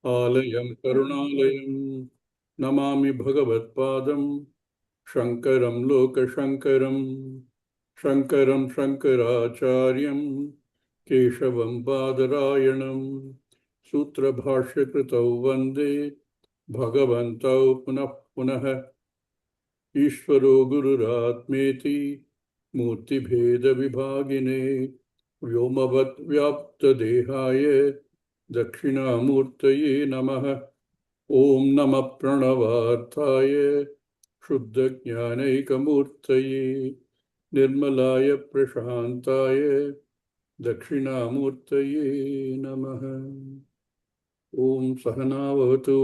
आलयं करुणालयं नमामि भगवत्पादं शङ्करं लोकशङ्करं शङ्करं शङ्कराचार्यं केशवं बादरायणं सूत्रभाष्यकृतौ वन्दे भगवन्तौ पुनः पुनः ईश्वरो गुरुरात्मेति मूर्तिभेदविभागिने व्योमवद्व्याप्तदेहाय दक्षिणामूर्तये नमः। ॐ नमः प्रणवार्थाय शुद्धज्ञानैकमूर्तये निर्मलाय प्रशान्ताय दक्षिणामूर्तये नमः। ॐ सहनावतु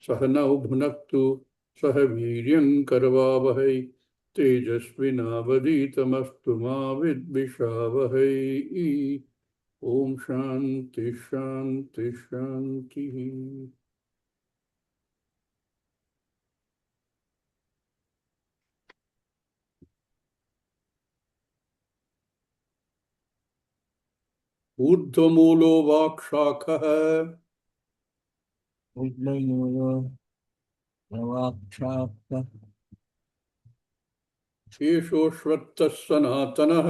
सहनौ भुनक्तु सह वीर्यं करवावहै तेजस्विनावधीतमस्तु मा विद्विषावहै। ॐ शान्ति शान्ति शान्तिः। ऊर्ध्वमूलो वाक्शाखः एषोऽश्वत्थः सनातनः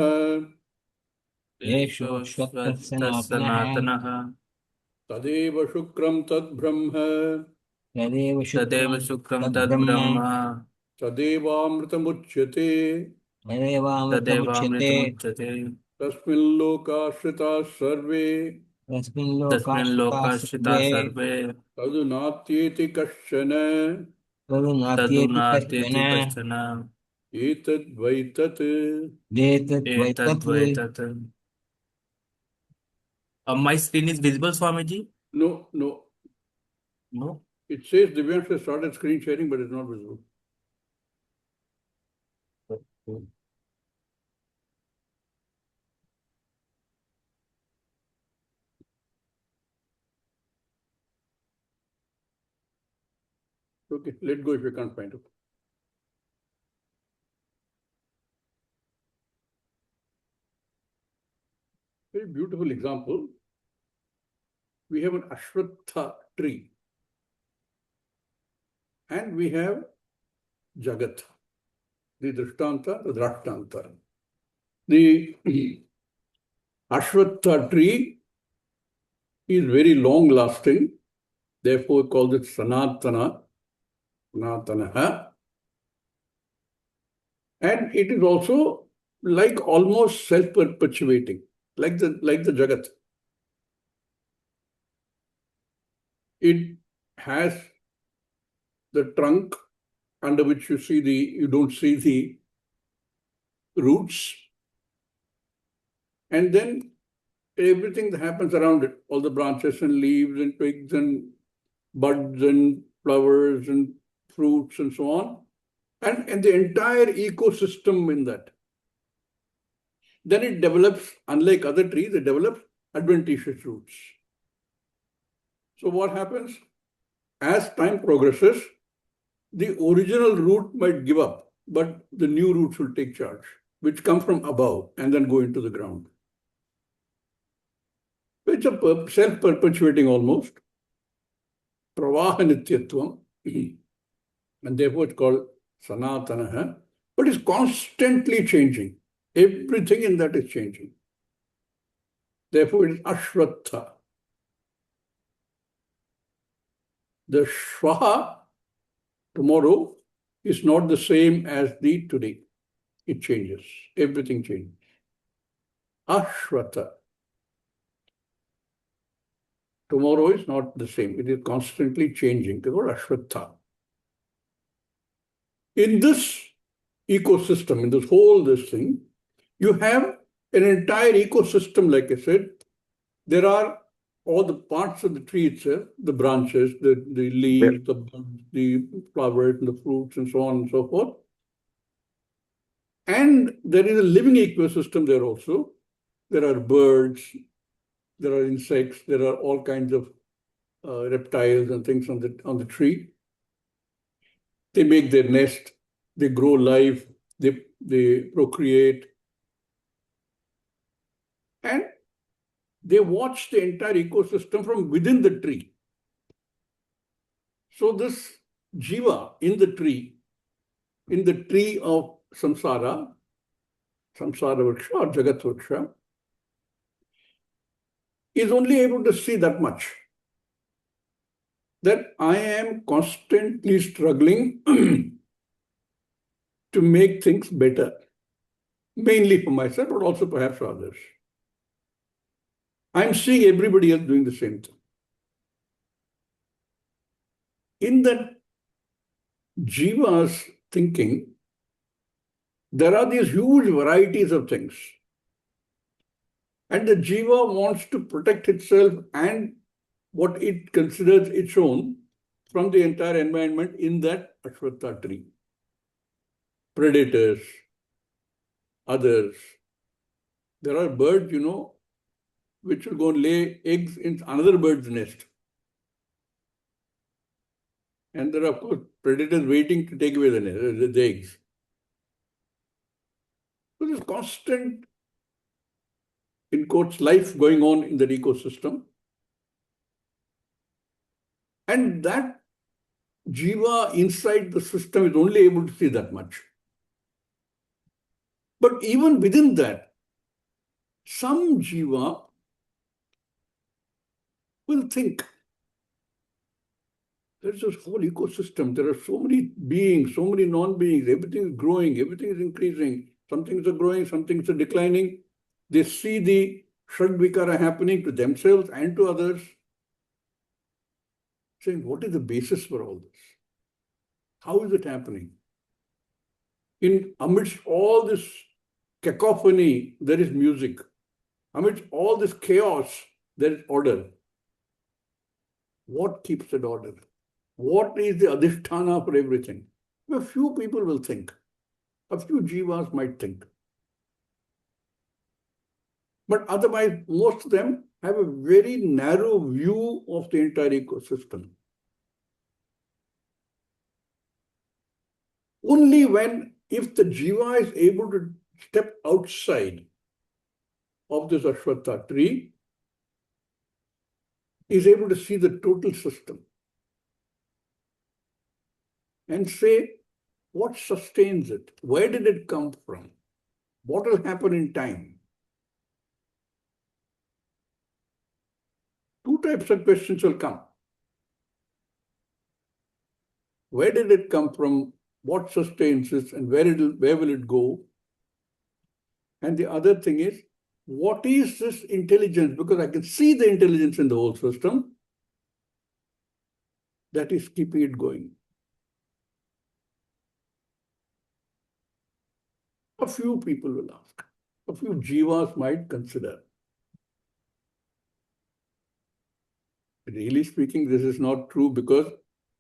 सनातनः तदेव शुक्रं तद्ब्रह्म तदेव शुक्रं तद्ब्रह्म तदेवामृतमुच्यते तदेवामृतमुच्यते तस्मिन् लोकाश्रिताः सर्वे तस्मिन् तस्मिन् लोकाश्रिताः लोकाश्रिताः सर्वे सर्वे तदुनात्येति कश्चन तदुनात्येति कश्चन कश्चन एतद्वैतत् एतद्वैतत् एतद्वैतत् My screen is visible, Swamiji? No. No. It says Divyansh has started screen sharing, but it's not visible. Okay, let go if you can't find it. Very beautiful example. We have an Ashwatha tree and we have Jagat, the Drishtanta, the Drashtanta. The Ashwatha tree is very long lasting, therefore called it Sanatana, Sanatanaha. And it is also like almost self-perpetuating, like the Jagat. It has the trunk under which you don't see the roots, and then everything that happens around it, all the branches and leaves and twigs and buds and flowers and fruits and so on, and the entire ecosystem in that. Then it develops, unlike other trees, it develops adventitious roots. So what happens? As time progresses, the original root might give up, but the new roots will take charge, which come from above and then go into the ground. It's a self-perpetuating almost, pravaha nityatvam, and therefore it's called sanatanaha, but it's constantly changing. Everything in that is changing. Therefore it is ashwatha. The shvaha, tomorrow, is not the same as the today. It changes. Everything changes. Ashwatha. Tomorrow is not the same. It is constantly changing. It's called ashwatha. In this ecosystem, in this thing, you have an entire ecosystem, like I said. There are all the parts of the tree itself, the branches, the leaves, the flowers, and the fruits, and so on and so forth. And there is a living ecosystem there also. There are birds, there are insects, there are all kinds of reptiles and things on the tree. They make their nest, they grow life, they procreate, and they watch the entire ecosystem from within the tree. So this jiva in the tree of samsara vriksha or jagat vriksha, is only able to see that much. That I am constantly struggling to make things better, mainly for myself, but also perhaps for others. I'm seeing everybody else doing the same thing. In that jiva's thinking, there are these huge varieties of things. And the jiva wants to protect itself and what it considers its own from the entire environment in that ashwatha tree. Predators, others. There are birds, which will go and lay eggs in another bird's nest. And there are, of course, predators waiting to take away the eggs. So there's constant, in quotes, life going on in that ecosystem. And that jiva inside the system is only able to see that much. But even within that, some jiva will think. There's this whole ecosystem. There are so many beings, so many non-beings. Everything is growing, everything is increasing. Some things are growing, some things are declining. They see the Shradvikara happening to themselves and to others. Saying, what is the basis for all this? How is it happening? Amidst all this cacophony, there is music. Amidst all this chaos, there is order. What keeps that order? What is the adhisthana for everything? A few people will think. A few jivas might think. But otherwise, most of them have a very narrow view of the entire ecosystem. Only if the jiva is able to step outside of this ashwatha tree, is able to see the total system and say, what sustains it? Where did it come from? What will happen in time? Two types of questions will come. Where did it come from? What sustains it? And where will it go? And the other thing is, what is this intelligence? Because I can see the intelligence in the whole system that is keeping it going. A few people will ask. A few jivas might consider. Really speaking, this is not true because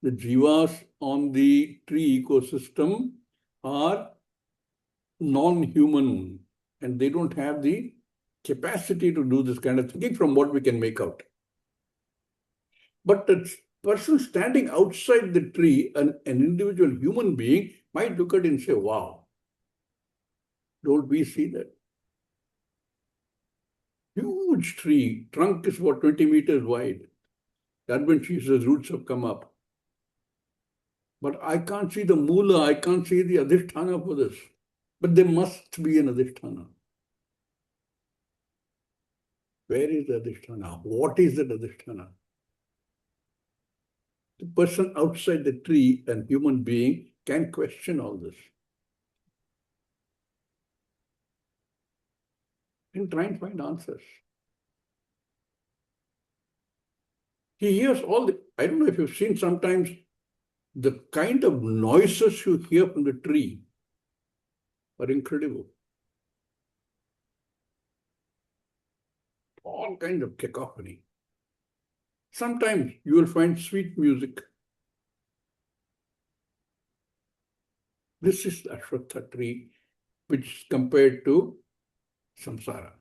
the jivas on the tree ecosystem are non-human and they don't have the capacity to do this kind of thinking from what we can make out. But the person standing outside the tree, an individual human being, might look at it and say, wow, don't we see that? Huge tree, trunk is about 20 meters wide. That means the roots have come up. But I can't see the moola, I can't see the adhisthana for this. But there must be an adhisthana. Where is the adhisthana? What is the adhisthana? The person outside the tree, an human being, can question all this. And try and find answers. He hears I don't know if you've seen sometimes the kind of noises you hear from the tree are incredible. All kinds of cacophony. Sometimes you will find sweet music. This is the ashwatha tree, which is compared to samsara.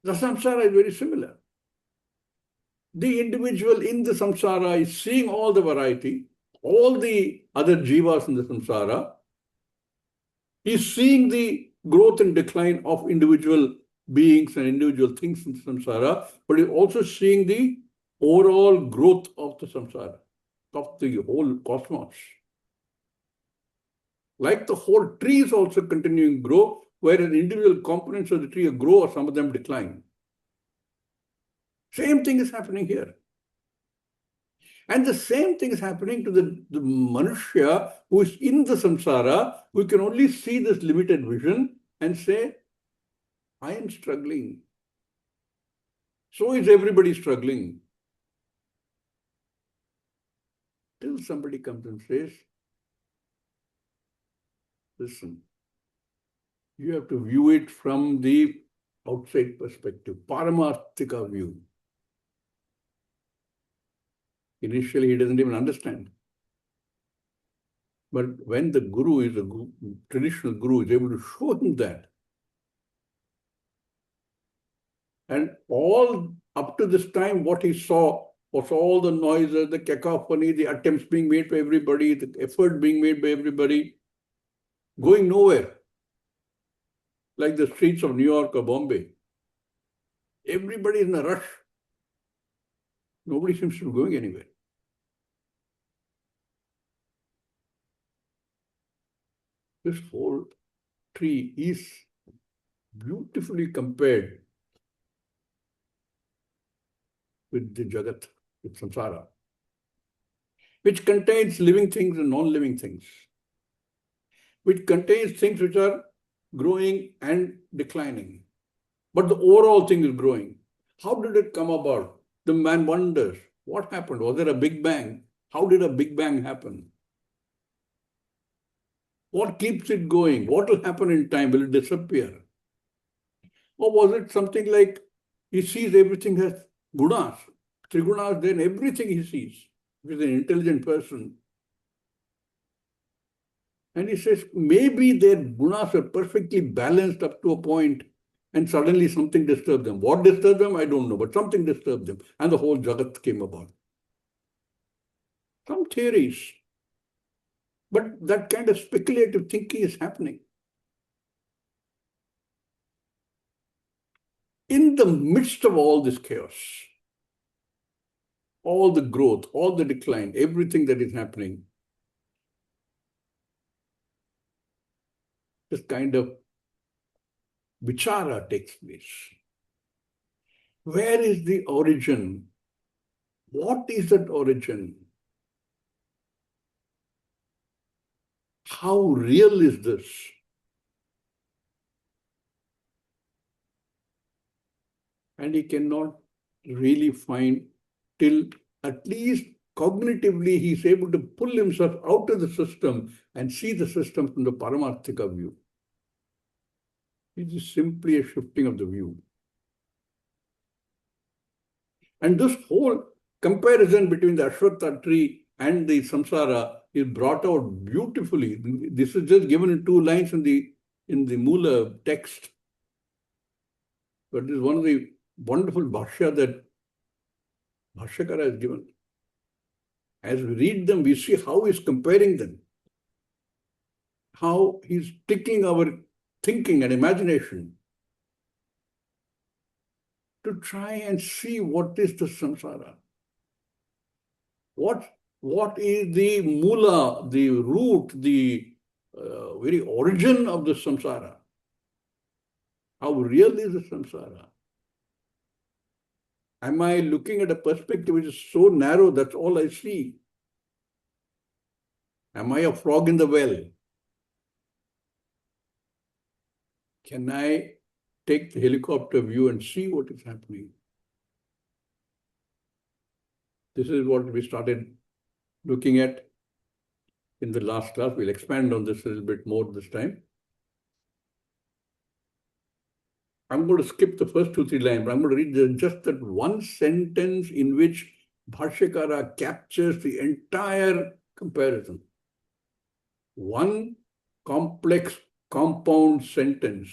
The samsara is very similar. The individual in the samsara is seeing all the variety, all the other jivas in the samsara. He's seeing the growth and decline of individual beings and individual things in samsara, but he's also seeing the overall growth of the samsara, of the whole cosmos. Like the whole tree is also continuing to grow, whereas individual components of the tree grow or some of them decline. Same thing is happening here. And the same thing is happening to the Manushya who is in the samsara, who can only see this limited vision and say, I am struggling. So is everybody struggling. Till somebody comes and says, listen, you have to view it from the outside perspective, Paramarthika view. Initially, he doesn't even understand. But when the guru is a traditional guru is able to show him that, and all up to this time, what he saw was all the noises, the cacophony, the attempts being made by everybody, the effort being made by everybody, going nowhere. Like the streets of New York or Bombay. Everybody is in a rush. Nobody seems to be going anywhere. This whole tree is beautifully compared with the Jagat, with samsara, which contains living things and non-living things, which contains things which are growing and declining. But the overall thing is growing. How did it come about? The man wonders, what happened? Was there a Big Bang? How did a Big Bang happen? What keeps it going? What will happen in time? Will it disappear? Or was it something like he sees everything as gunas, trigunas, then everything he sees. If he's an intelligent person. And he says, maybe their gunas are perfectly balanced up to a point, and suddenly something disturbed them. What disturbed them? I don't know, but something disturbed them. And the whole Jagat came about. Some theories. But that kind of speculative thinking is happening. In the midst of all this chaos, all the growth, all the decline, everything that is happening, this kind of vichara takes place. Where is the origin? What is that origin? How real is this? And he cannot really find till at least cognitively he's able to pull himself out of the system and see the system from the Paramarthika view. It is simply a shifting of the view. And this whole comparison between the Ashwatha tree and the samsara is brought out beautifully. This is just given in 2 lines in the Mula text. But this is one of the wonderful bhashya that Bhashyakara has given. As we read them, we see how he's comparing them, how he's taking our thinking and imagination to try and see what is the samsara. What is the mula, the root, the very origin of the samsara? How real is the samsara? Am I looking at a perspective which is so narrow, that's all I see? Am I a frog in the well? Can I take the helicopter view and see what is happening? This is what we started looking at in the last class. We'll expand on this a little bit more this time. I'm going to skip the first 2-3 lines, but I'm going to read just that one sentence in which Bhashyakara captures the entire comparison. One complex compound sentence.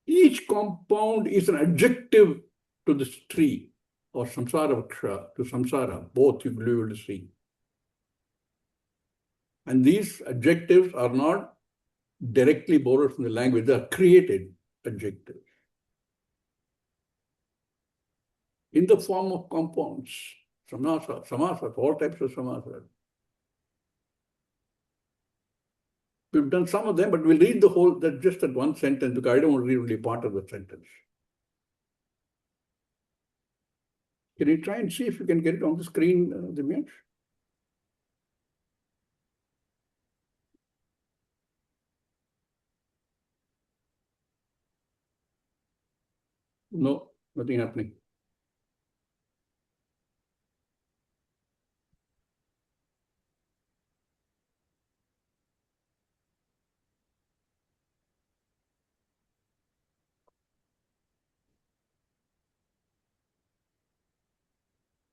Each compound is an adjective to this tree or samsara vaksha, to samsara, both you will see. And these adjectives are not directly borrowed from the language, they are created adjectives. in the form of compounds. Samasas, all types of samasas. We've done some of them, but we'll read the whole, just that one sentence, because I don't want to read only part of the sentence. Can you try and see if you can get it on the screen, Dimyansh? No, nothing happening.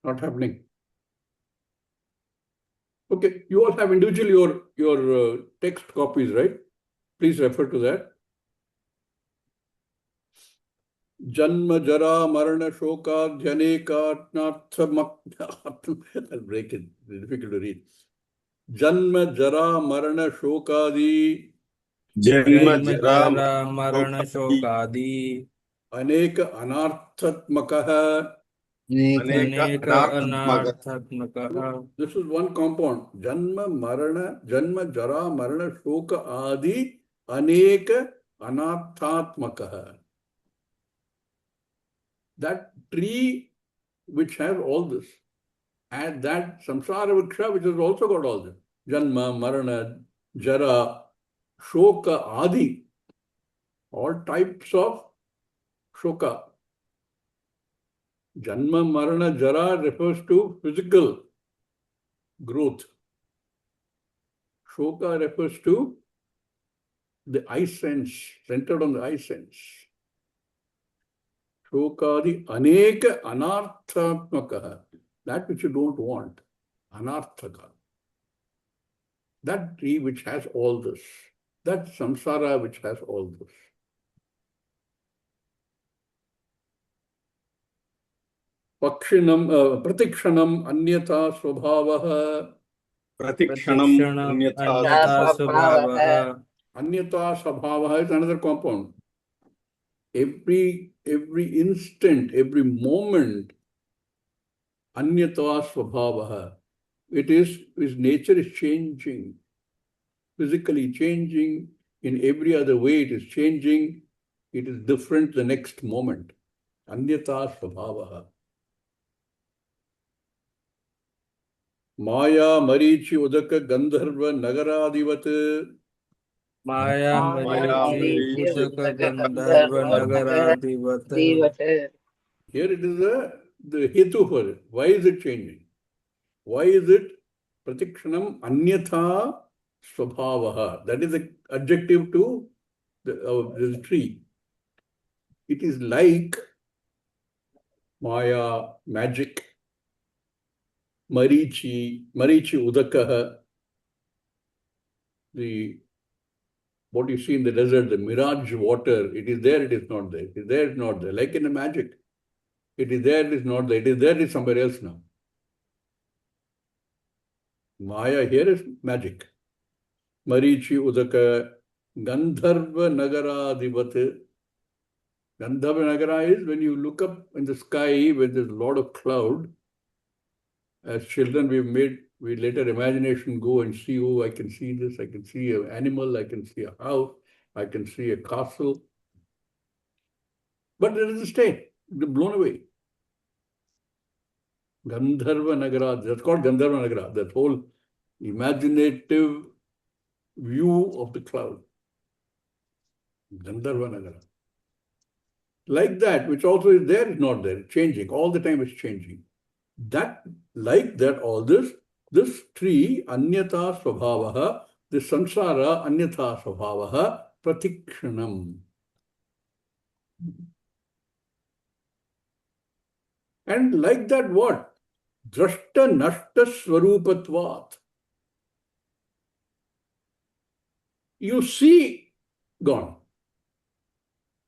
Not happening. Okay, you all have individually your text copies, right? Please refer to that. Janma jara marana shoka jhanekatnatham. I'll break it. It's difficult to read. Janma jara marana shokadi जन्म जन्म जरा जरा मरण शोकादि अनेक अनार्थात्मकः. अनेक अनेक अनार्थात्मक अनर्थात्मकः. This is one compound. Janma jara marana shoka adi aneka anarthatmakaha. That tree which has all this, and that samsara vriksha which has also got all this. Janma, marana, jara, shoka adi. All types of shoka. Janma, marana, jara refers to physical growth. Shoka refers to the eye sense, centered on the eye sense. Shokadi aneka anarthatmaka. That which you don't want. Anarthaka. That tree which has all this. That samsara which has all this. Pratikshanam anyatha swabhavaha. प्रतिक्षणम प्रतिक्षणम् अन्यथा अन्यथा स्वभावः. Anyatha swabhavaha is another compound. Every instant, every moment, anyatva svabhavaha. It is, his nature is changing, physically changing, in every other way it is changing, it is different the next moment. Anyatva svabhavaha. Maya marichi udaka gandharva nagaradivat. माया माया मरीचि मरीचि उदक गंधर्व नगराधिपत्. Here it is the hetu for it. Why is it changing? Why is it pratikshanam anyatha swabhavaha? That is the adjective to the tree. It is like maya, magic, marichi udakaha, what you see in the desert, the mirage water, it is there, it is not there. It is there, it is not there. Like in a magic. It is there, it is not there. It is there, it is somewhere else now. Maya here is magic. Marichi udaka, Gandharva nagaradivat. Gandharva nagara is when you look up in the sky where there's a lot of cloud. As children, we let our imagination go and see, oh, I can see this, I can see an animal, I can see a house, I can see a castle. But there is a state, they're blown away. Gandharva Nagara, that's called Gandharva Nagara, that whole imaginative view of the cloud. Gandharva Nagara. Like that, which also is there, is not there, changing, all the time it's changing. That, like that, all this tree, anyatha svabhavaha, this samsara, anyatha svabhavaha, pratikshanam. And like that, what? Drashta nashta swarupatvat. You see, gone.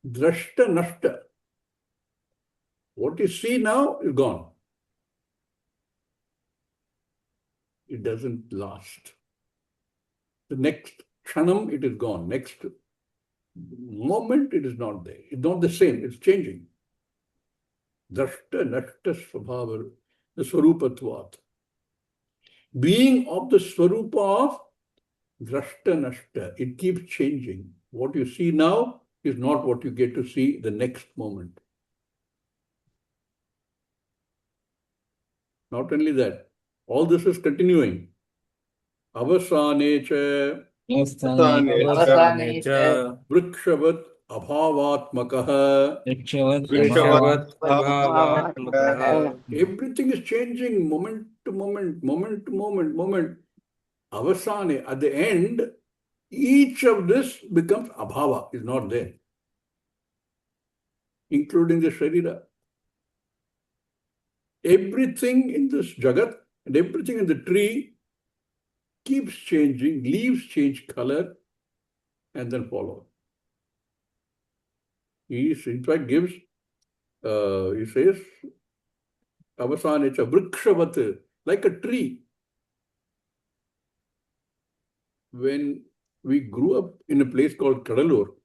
Drashta nashta. What you see now is gone. It doesn't last. The next kshanam, it is gone. Next moment, it is not there. It's not the same. It's changing. Drashta nashta svabhava, the swarupatvat. Being of the swarupa of drashta nashta, it keeps changing. What you see now is not what you get to see the next moment. Not only that, all this is continuing. Avasane cha अवसाने च vrikshavat abhavatmakaha. वृक्षवत् अभावात्मकः Everything is changing moment to moment, moment to moment, moment. Avasane, at the end, each of this becomes abhava, is not there, including the sharira. Everything in this jagat and everything in the tree keeps changing, leaves change color and then follow. He in fact gives, he says, avasanecha vrikshavat, like a tree. When we grew up in a place called Kadalur,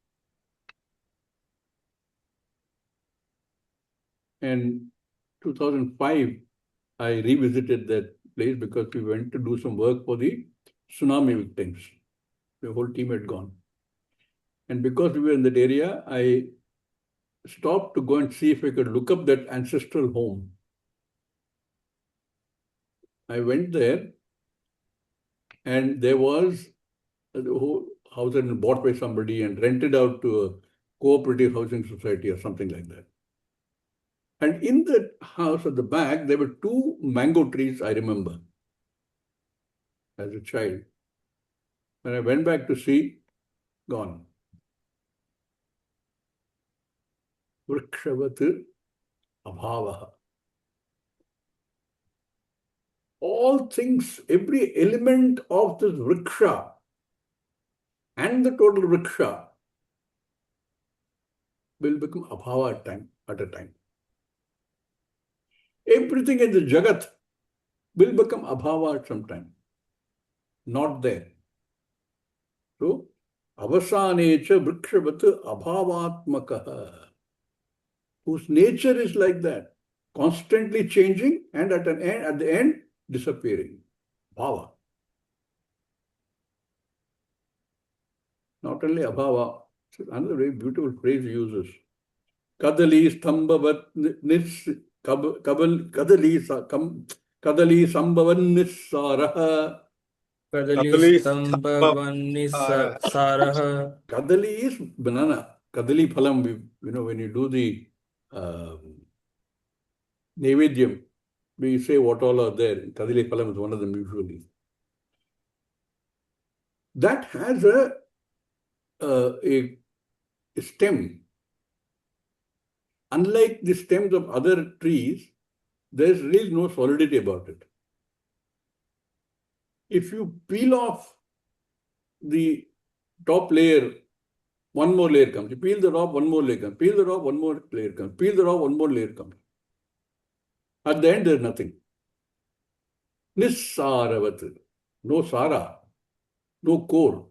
and 2005, I revisited that place because we went to do some work for the tsunami victims. The whole team had gone. And because we were in that area, I stopped to go and see if I could look up that ancestral home. I went there, and there was the whole house had been bought by somebody and rented out to a cooperative housing society or something like that. And in that house at the back, there were 2 mango trees, I remember, as a child. When I went back to see, gone. Vrikshavat abhavaha. All things, every element of this vriksha and the total vriksha will become abhava at a time. Everything in the jagat will become abhava at some time. Not there. So, avasanecha vrikshavat abhavatmakaha, whose nature is like that, constantly changing and at the end, disappearing. Bhava. Not only abhava, another very beautiful phrase he uses. Kadali stambhavat nis kadali sambhavan nissaraha. कदलीस्तम्भवन्निस्सारः Kadali is banana. Kadali phalam, when you do the Nevedyam, we say what all are there. Kadali phalam is one of them usually. That has a stem. Unlike the stems of other trees, there's really no solidity about it. If you peel off the top layer, one more layer comes. You peel the top, one more layer comes. Peel the top, one more layer comes. Peel the top, one more layer comes. At the end, there's nothing. Nissaravat. No sara. No core.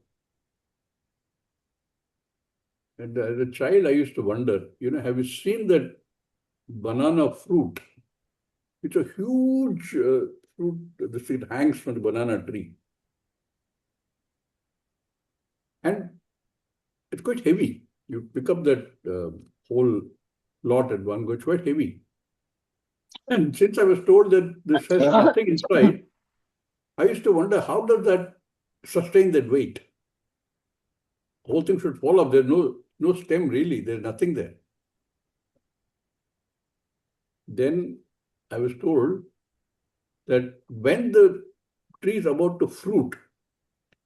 And as a child, I used to wonder, have you seen that banana fruit? It's a huge fruit. The seed hangs from the banana tree. And it's quite heavy. You pick up that whole lot at one go, it's quite heavy. And since I was told that this has nothing inside, I used to wonder, how does that sustain that weight? The whole thing should fall off. There's no stem really. There's nothing there. Then I was told that when the tree is about to fruit,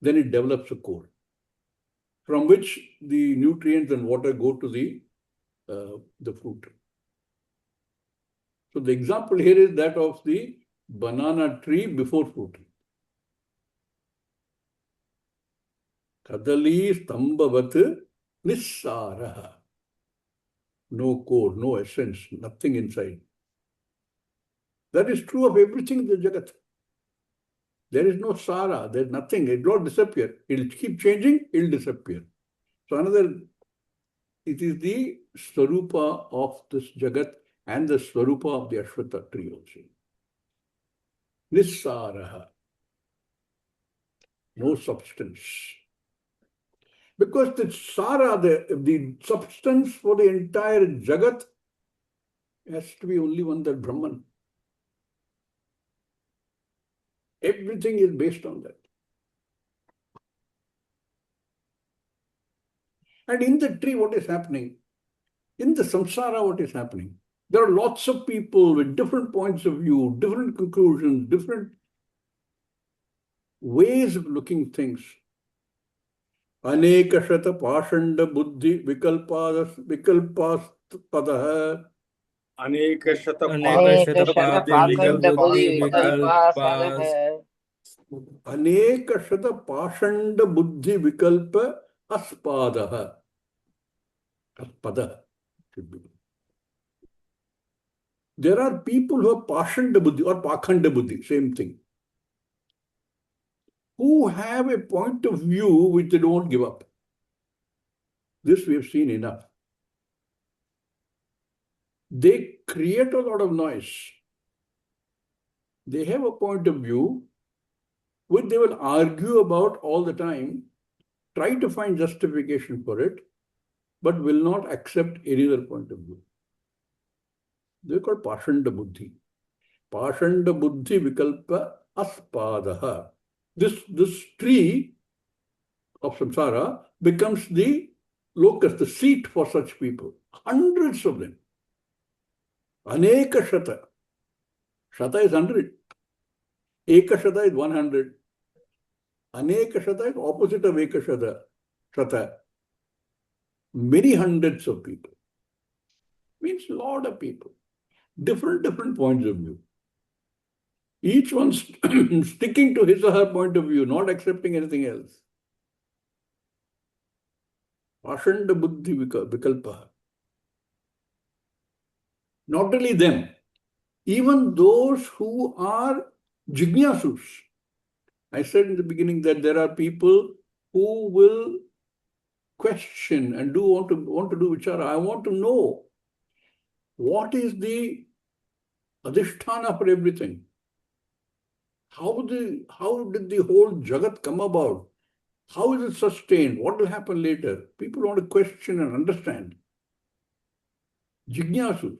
then it develops a core, from which the nutrients and water go to the fruit. So the example here is that of the banana tree before fruiting. Kadali stambhavat nissaraha. No core, no essence, nothing inside. That is true of everything in the jagat. There is no sara, there is nothing. It will not disappear. It will keep changing, it will disappear. So it is the swarupa of this jagat, and the Swarupa of the Ashwatha tree also. Nissaraha, no substance. Because the Sara, the substance for the entire Jagat, has to be only one, that Brahman. Everything is based on that. And in the tree, what is happening? In the samsara, what is happening? There are lots of people with different points of view, different conclusions, different ways of looking things. Anekashata pashanda buddhi vikalpadas अनेकशत अनेकशतपाखण्डबुद्धिविकल्पाः Anekashata pashanda buddhi vikalpa aspadaha. Aspada should be. There are people who are pashanda buddhi or pakhanda buddhi, same thing, who have a point of view which they don't give up. This we have seen enough. They create a lot of noise. They have a point of view which they will argue about all the time, try to find justification for it, but will not accept any other point of view. They're called Pashanda Buddhi. Pashanda Buddhi Vikalpa Aspadaha. This tree of samsara becomes the locus, the seat for such people. Hundreds of them. Aneka Shata. Shata is 100. Eka Shata is 100. Aneka Shata is opposite of Eka Shata. Shata. Many hundreds of people. Means a lot of people. Different points of view. Each one sticking to his or her point of view, not accepting anything else. Pashanda Buddhi Vikalpa. Not only them, even those who are jignasus. I said in the beginning that there are people who will question and want to do vichara. I want to know what is the adhisthana for everything. How did the whole Jagat come about? How is it sustained? What will happen later? People want to question and understand. Jignasus.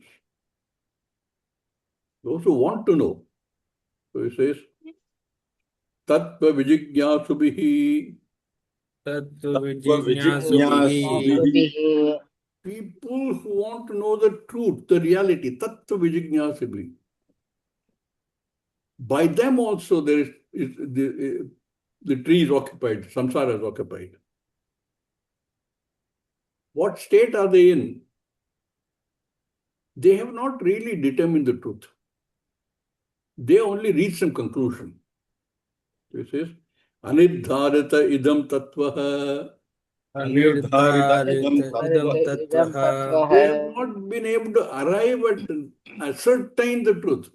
Those who want to know. So he says, Tattva Vijignasubihi. तत्त्वविजिज्ञासुभिः People who want to know the truth, the reality, Tattva Vijignasubihi. By them also there is the tree is occupied, samsara is occupied. What state are they in? They have not really determined the truth. They only reach some conclusion. This is Anidharita idam tattvaha. idam tattvaha They have not been able to arrive at ascertain the truth.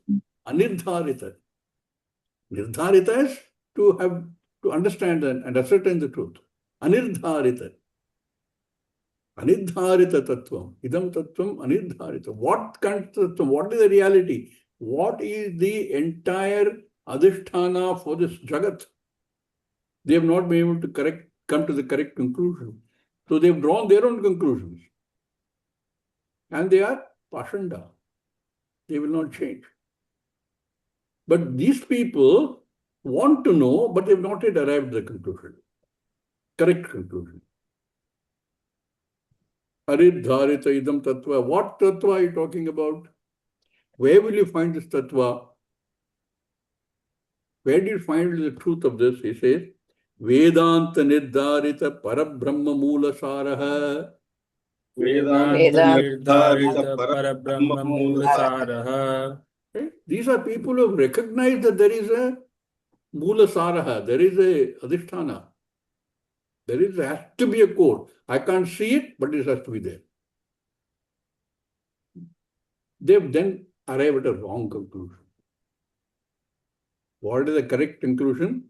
Anidharita. Nirdharita is to understand and ascertain the truth. Anirdharita. Anidharita tattvam. Idam tattvam anidharita. What kind of tattvam? What is the reality? What is the entire adhisthana for this Jagat? They have not been able to come to the correct conclusion. So they have drawn their own conclusions. And they are pashanda. They will not change. But these people want to know, but they have not yet arrived at the conclusion. Correct conclusion. Aridharita idam tattva. What tattva are you talking about? Where will you find this tattva? Where do you find the truth of this? He says, Vedanta Nirdharita Parabrahma Moola Saraha. These are people who have recognized that there is a Moola Saraha, there is a Adhisthana. Has to be a core. I can't see it, but it has to be there. They've then arrived at a wrong conclusion. What is the correct conclusion?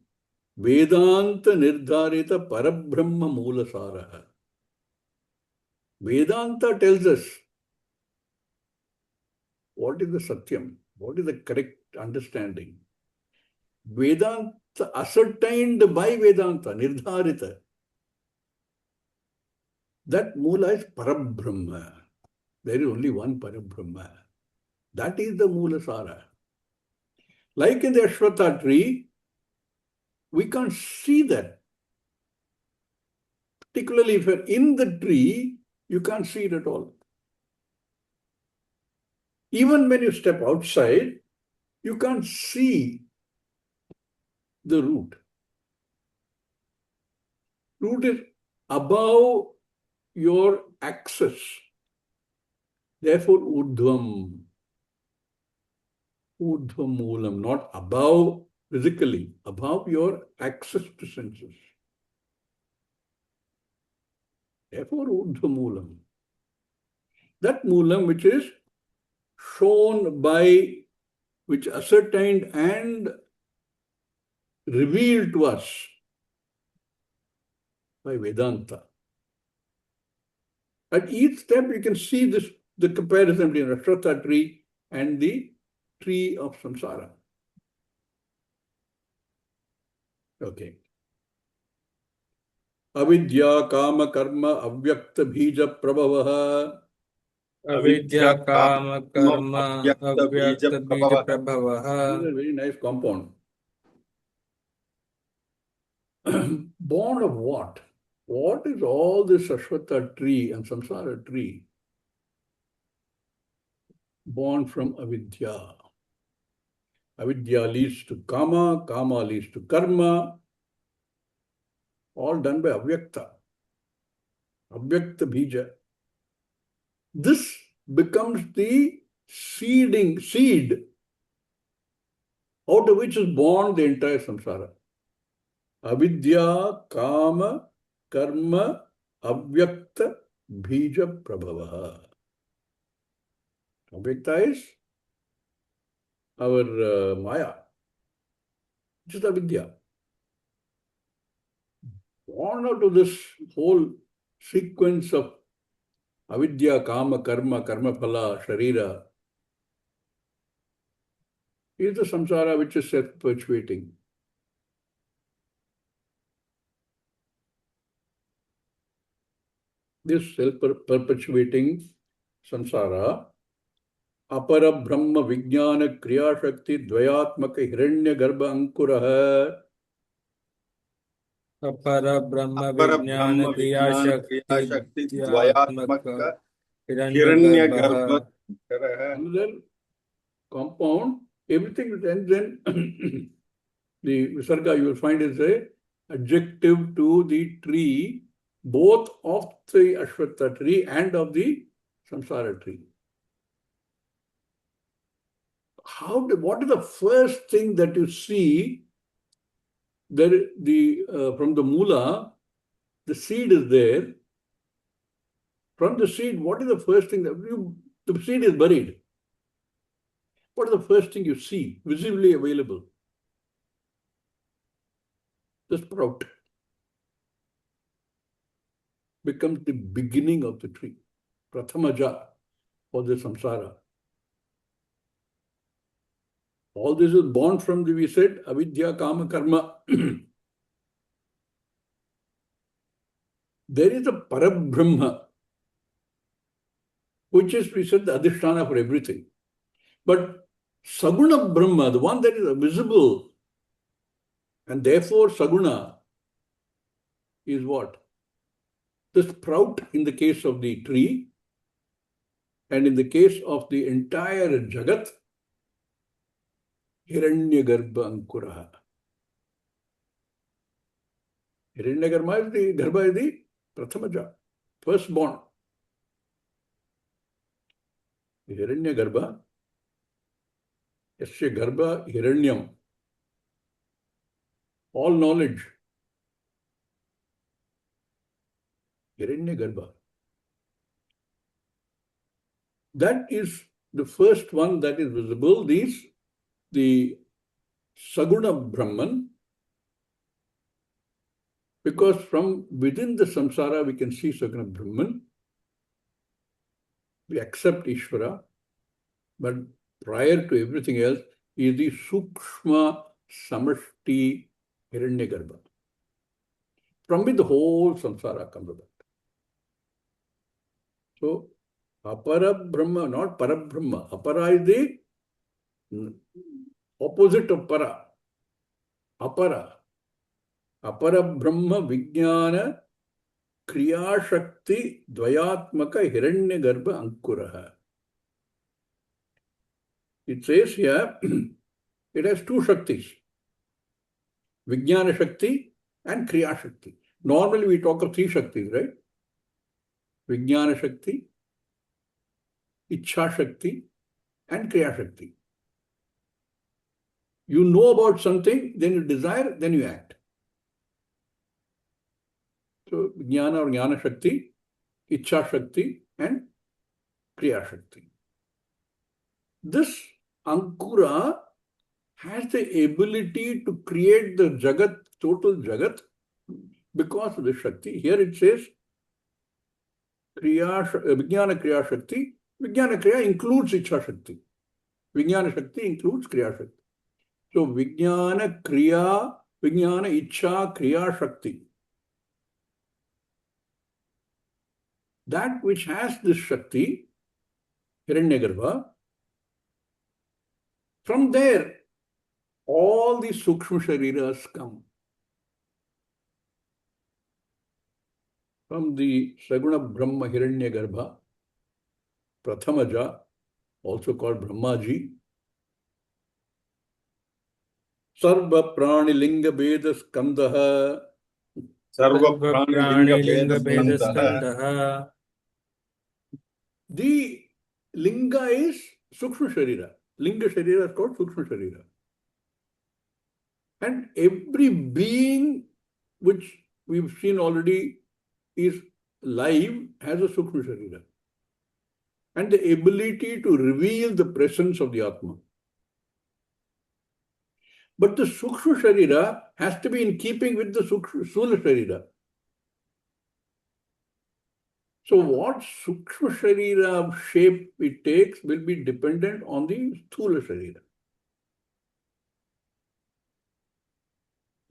Vedanta Nirdharita Parabrahma Moola Saraha. Vedanta tells us what is the Satyam? What is the correct understanding? Vedanta ascertained by Vedanta, Nirdharita. That Mula is Parabrahma. There is only one Parabrahma. That is the Moolasara. Like in the Ashwatha tree, we can't see that. Particularly if you're in the tree, you can't see it at all. Even when you step outside, you can't see the root. Root is above your axis. Therefore, Urdhvam. Urdhvam Moolam, not above physically, above your axis to senses. Therefore, Urdhvam Moolam. That Moolam which is shown by, which ascertained and revealed to us by Vedanta. At each step, you can see this, the comparison between Ashwatha tree and the tree of samsara. Okay. Avidya kama karma avyakta bhija prabhavaha. Avidya kama karma avyakta bija avyakta bija prabhava. prabhavaha. This is a very nice compound. Born of what? What is all this Ashwatha tree and samsara tree? Born from avidya. Avidya leads to kama, kama leads to karma, all done by avyakta. Avyakta bija. This becomes the seed out of which is born the entire samsara. Avidya, kama, karma, avyakta, bija, prabhava. Avyakta is our maya, which is avidya. Born out of this whole sequence of avidya, kama, karma, karma phala, sharira, is the samsara which is self-perpetuating. This self-perpetuating samsara, apara brahma vijnana kriya shakti dvayatmaka hiranya garbha ankuraha. Apara Brahma Apara Vijnana Brahma Kriya Vijnana Kriya Shakti Shakti Dhyatmaka Dvayatmaka Hiranya Hiranya Garbha. Garbha. Another compound, everything which ends in the visarga you will find is a adjective to the tree, both of the Ashwatha tree and of the samsara tree. What is the first thing that you see? From the mula, the seed is there. From the seed, what is the first thing the seed is buried? What is the first thing you see visibly available? The sprout becomes the beginning of the tree, prathamaja for the samsara. All this is born from we said, avidya, kama, karma. There is a parabrahma, which is, we said, the adhisthana for everything. But saguna brahma, the one that is visible, and therefore saguna, is what? The sprout in the case of the tree, and in the case of the entire jagat, hiranya garbha ankuraha. Hiranya garbha is the prathamaja, firstborn. Hiranya garbha, yasya garbha hiranyam. All knowledge. Hiranya garbha. That is the first one that is visible. The Saguna Brahman, because from within the samsara we can see Saguna Brahman. We accept Ishvara. But prior to everything else is the Sukshma Samashti Hiranyagarbha. From which the whole samsara comes about. So, Apara Brahma, not Parabrahma. Apara is the opposite of Para. Apara. Apara Brahma Vijnana Kriya Shakti Dvayatmaka Hiranyagarbha Ankuraha. It says here, it has two Shaktis. Vijnana Shakti and Kriya Shakti. Normally we talk of three Shaktis, right? Vijnana Shakti, Ichha Shakti, and Kriya Shakti. You know about something, then you desire, then you act. So, Jnana or Jnana Shakti, Ichha Shakti, and Kriya Shakti. This Ankura has the ability to create the Jagat, total Jagat, because of the Shakti. Here it says, Vijnana Kriya Shakti. Vijnana Kriya includes Ichha Shakti. Vijnana Shakti includes Kriya Shakti. So, Vijnana Kriya, Vijnana Ichha Kriya Shakti. That which has this Shakti, Hiranyagarbha, from there, all the Sukshma Shariras come. From the Saguna Brahma Hiranyagarbha, Prathamaja, also called Brahmaji, Sarva Prani Linga Veda Skandaha, Sarva Sarva Prani Prani Linga Linga Bheda Skandaha. Skandaha. the Linga is Sukshma Sharira. Linga Sharira is called Sukshma Sharira. And every being which we've seen already is live has a Sukshma Sharira. And the ability to reveal the presence of the Atma. But the Sukshma Sharira has to be in keeping with the Sthula Sharira. So what Sukshma Sharira shape it takes will be dependent on the Sthula Sharira.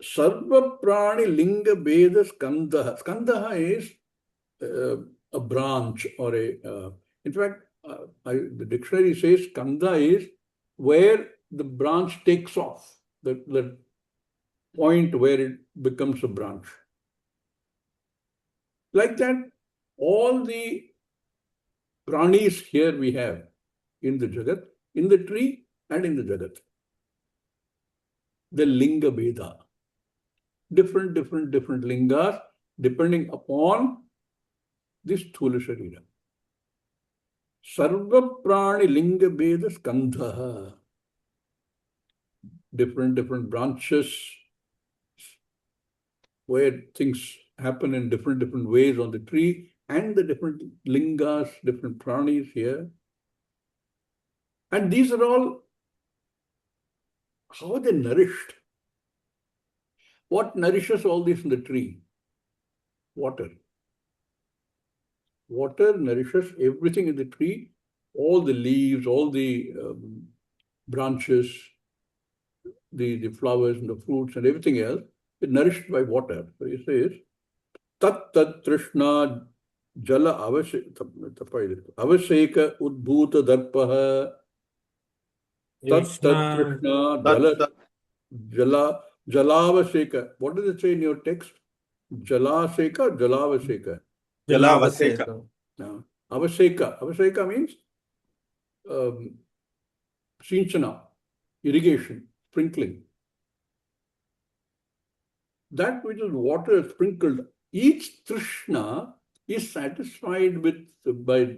Sarva Prani Linga Veda Skandaha. Skandaha is a branch or in fact, the dictionary says Skanda is where the branch takes off, the point where it becomes a branch. Like that, all the pranis here we have in the Jagat, in the tree and in the Jagat. The Linga Veda. Different lingas depending upon this Sthula Sharira. Sarva Prani Linga Veda Skandhaha. Different branches where things happen in different ways on the tree and the different lingas, different pranis here. And these are all, how are they nourished? What nourishes all this in the tree? Water. Water nourishes everything in the tree, all the leaves, all the branches, the flowers and the fruits and everything else is nourished by water. So he says, Tat Trishna Jala Avaseka Udbhuta Darpaha. Tat Krishna Trishna Jala Jalavaseka. What does it say in your text? Jalaseka, Jalavaseka. Jalavaseka. No. Avaseka. Avaseka means Sinchana, irrigation, sprinkling. That which is water sprinkled, each Trishna is satisfied with by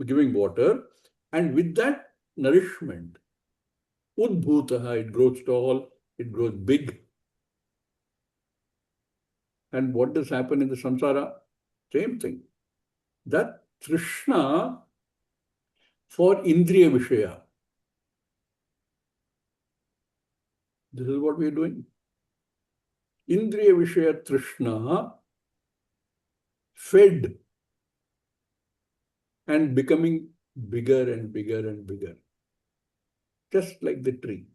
giving water, and with that nourishment, Udbhutaha, it grows tall, it grows big. And what does happen in the samsara? Same thing. That Trishna for Indriya Vishaya. This is what we are doing. Indriya Vishaya Trishna fed and becoming bigger and bigger and bigger. just like the tree.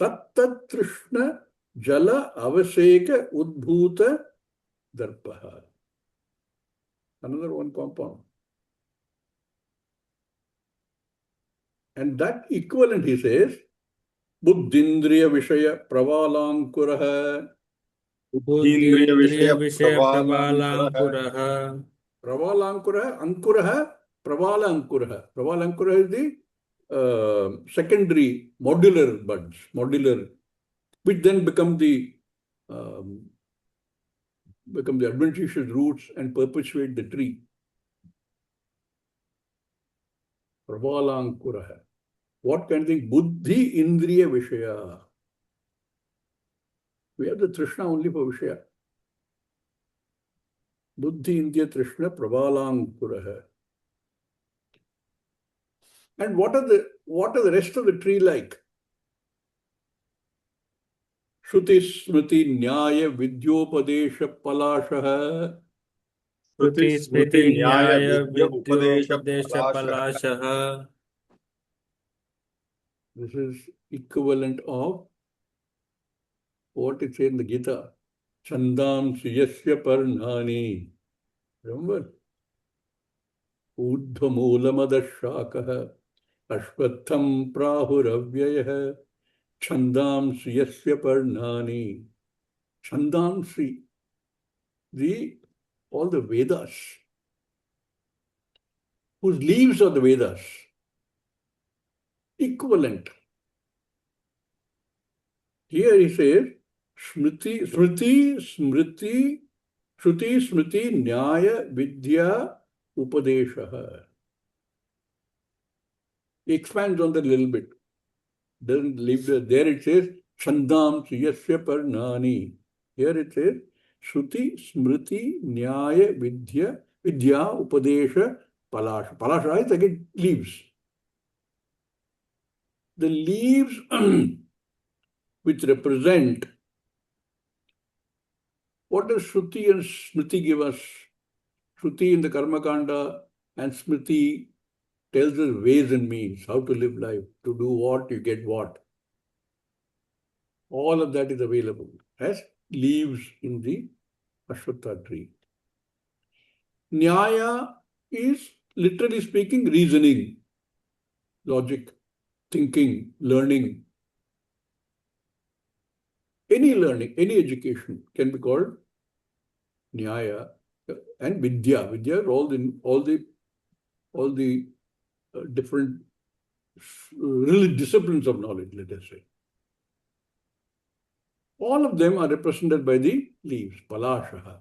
Tattat Trishna Jala Avaseka Udbhuta Darpaha. Another one compound. And that equivalent, he says, Buddhindriya Vishaya Pravalankurah. बुद्धीन्द्रिय विषय प्रवालांकुरः प्रबालांकुरः Pravalankurah, Ankurah, Pravala Ankurah. Pravala Ankurah is the secondary modular buds, which then become the adventitious roots and perpetuate the tree. Pravalankurah. What kind of thing? Buddhi Indriya Vishaya. We have the Trishna only for Vishaya. Buddhi Indriya Trishna Pravalankurah. And what are the rest of the tree like? Shruti Smriti Nyaya Vidyopadesha Palashaha. श्रुति स्मृति न्याय विद्य उपदेश विद्योपदेश पलाशः. This is equivalent of what it says in the Gita. Chandam Siyasya Parnani. Remember? Udhamulamadash Ashvatham Prahuravyayah Chandamsi Yasya Parnani. Chandamsi, all the Vedas, whose leaves are the Vedas, equivalent. Here he says, Shruti, Smriti, Nyaya, Vidya, Upadeshaha. He expands on that a little bit. Doesn't leave there it says, Chandam Siyasya Parnani. Here it says, Shruti, Smriti, Nyaya, Vidya, Upadesha, Palasha. Palasha is again leaves. The leaves which represent, what does Shruti and Smriti give us? Shruti in the Karma Kanda and Smriti tells us ways and means, how to live life, to do what, you get what. All of that is available as leaves in the Ashwatha tree. Nyaya is, literally speaking, reasoning, logic, thinking, learning. Any learning, any education can be called Nyaya. And Vidya. Vidya are all the different really disciplines of knowledge, let us say. All of them are represented by the leaves, Palashaha.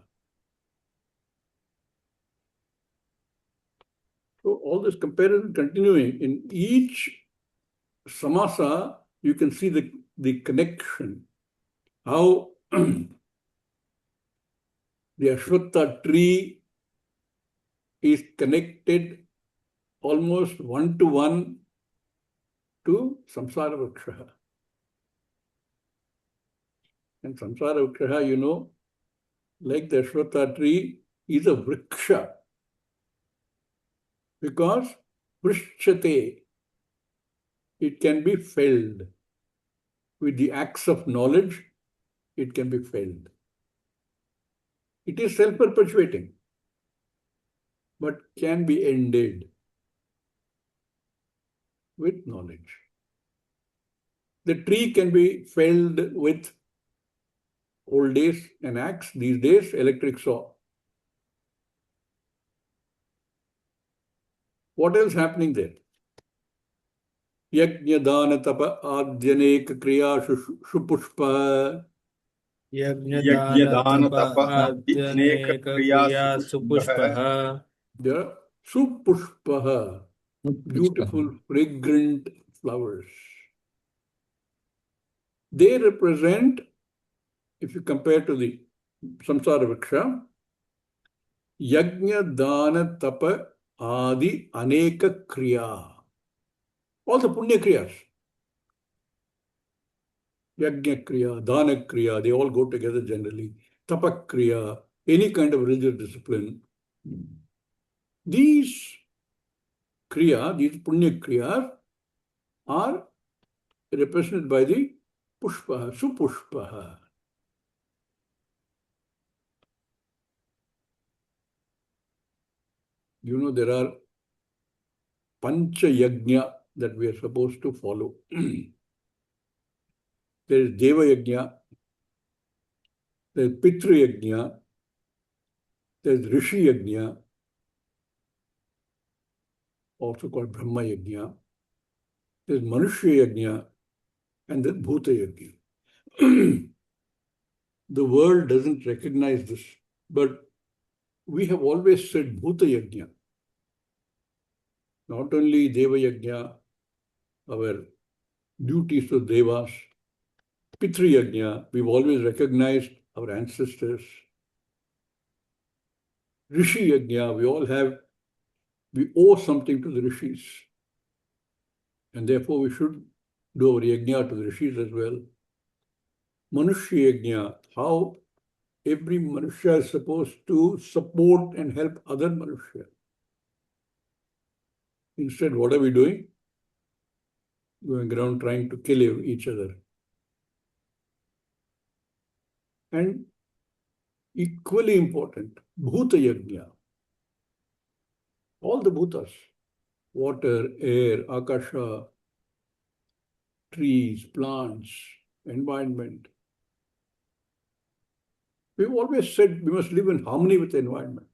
So all this comparison continuing, in each samasa, you can see the connection, how the Ashwatha tree is connected almost one-to-one to Samsara Vriksha. And Samsara Vriksha, like the Ashwatha tree, is a Vriksha. Because Vrishchate, it can be felled. With the axe of knowledge, it can be felled. It is self-perpetuating, but can be ended with knowledge. The tree can be felled with old days an axe, these days electric saw. What else happening there? Yajna dana tapa adyanek kriya shupushpa. यज्ञ दान तप आद्यनेक क्रिया सुपुष्पः. There are supushpa, beautiful, fragrant flowers. They represent, if you compare to the Samsara Vriksha, Yajna dana tapa adi aneka kriya. All the punya kriyas. Yajna kriya, dana kriya, they all go together generally. Tapak kriya, any kind of religious discipline. These kriya, these punya kriyas, are represented by the pushpa, supushpa. You know, there are pancha yajna that we are supposed to follow. There is deva yajna, there is pitru yajna, there is rishi yajna, also called brahma yajna, there is manushya yajna, and then bhuta yajna. The world doesn't recognize this, but we have always said bhuta yajna. Not only deva yajna, our duties to devas, pitru yajna, we've always recognized our ancestors. Rishi yajna, we owe something to the rishis. And therefore we should do our yajna to the rishis as well. Manushya yajna, how every Manushya is supposed to support and help other Manushya. Instead, what are we doing? Going around trying to kill each other. And equally important, Bhuta Yajna. All the Bhutas, water, air, Akasha, trees, plants, environment. We've always said we must live in harmony with the environment.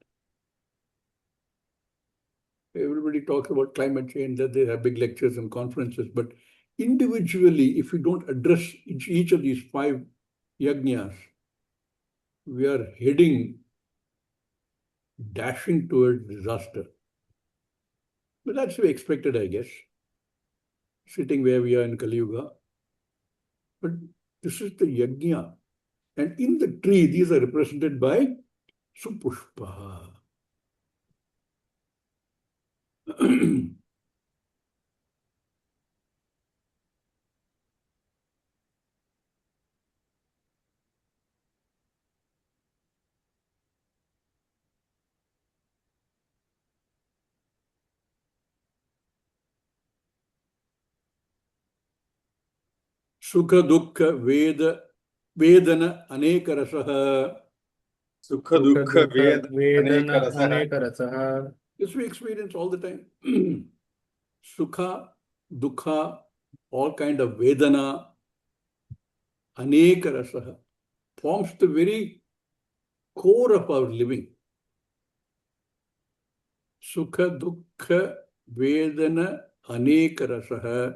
Everybody talks about climate change, that they have big lectures and conferences, but individually, if we don't address each of these 5 yajnas, we are dashing towards disaster. But that's to be expected, I guess, sitting where we are in Kali Yuga. But this is the yajna. And in the tree, these are represented by Supushpa. Sukha Dukkha Vedana Aneka Rasaha. Sukha Dukkha Vedana Aneka Aneka Rasaha. This we experience all the time. Sukha, Dukkha, all kind of Vedana, Aneka Rasaha, forms the very core of our living. Sukha, Dukkha, Vedana, Aneka Rasaha,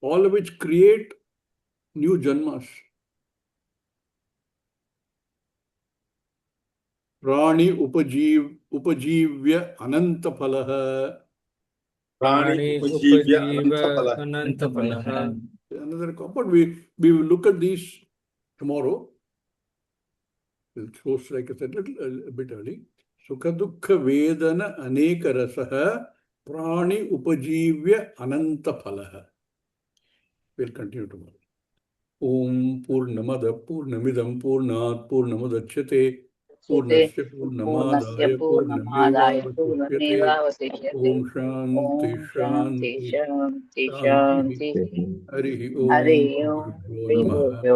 all of which create new janmas. Prani Upajivya Ananta Phalaha. Prani Upajiva Ananta Phalaha. Another compound. We will look at these tomorrow. We'll close, like I said, a bit early. Sukha Dukkha Vedana Aneka Rasaha Prani Upajivya Ananta Phalaha. We'll continue tomorrow. Om Purnamada Purnamidam Purnat Purnamudachyate Purnasya Purnamadaya Purnameva Vasishyate Om Shanti Shanti Shanti Hari Om Guru Namaha.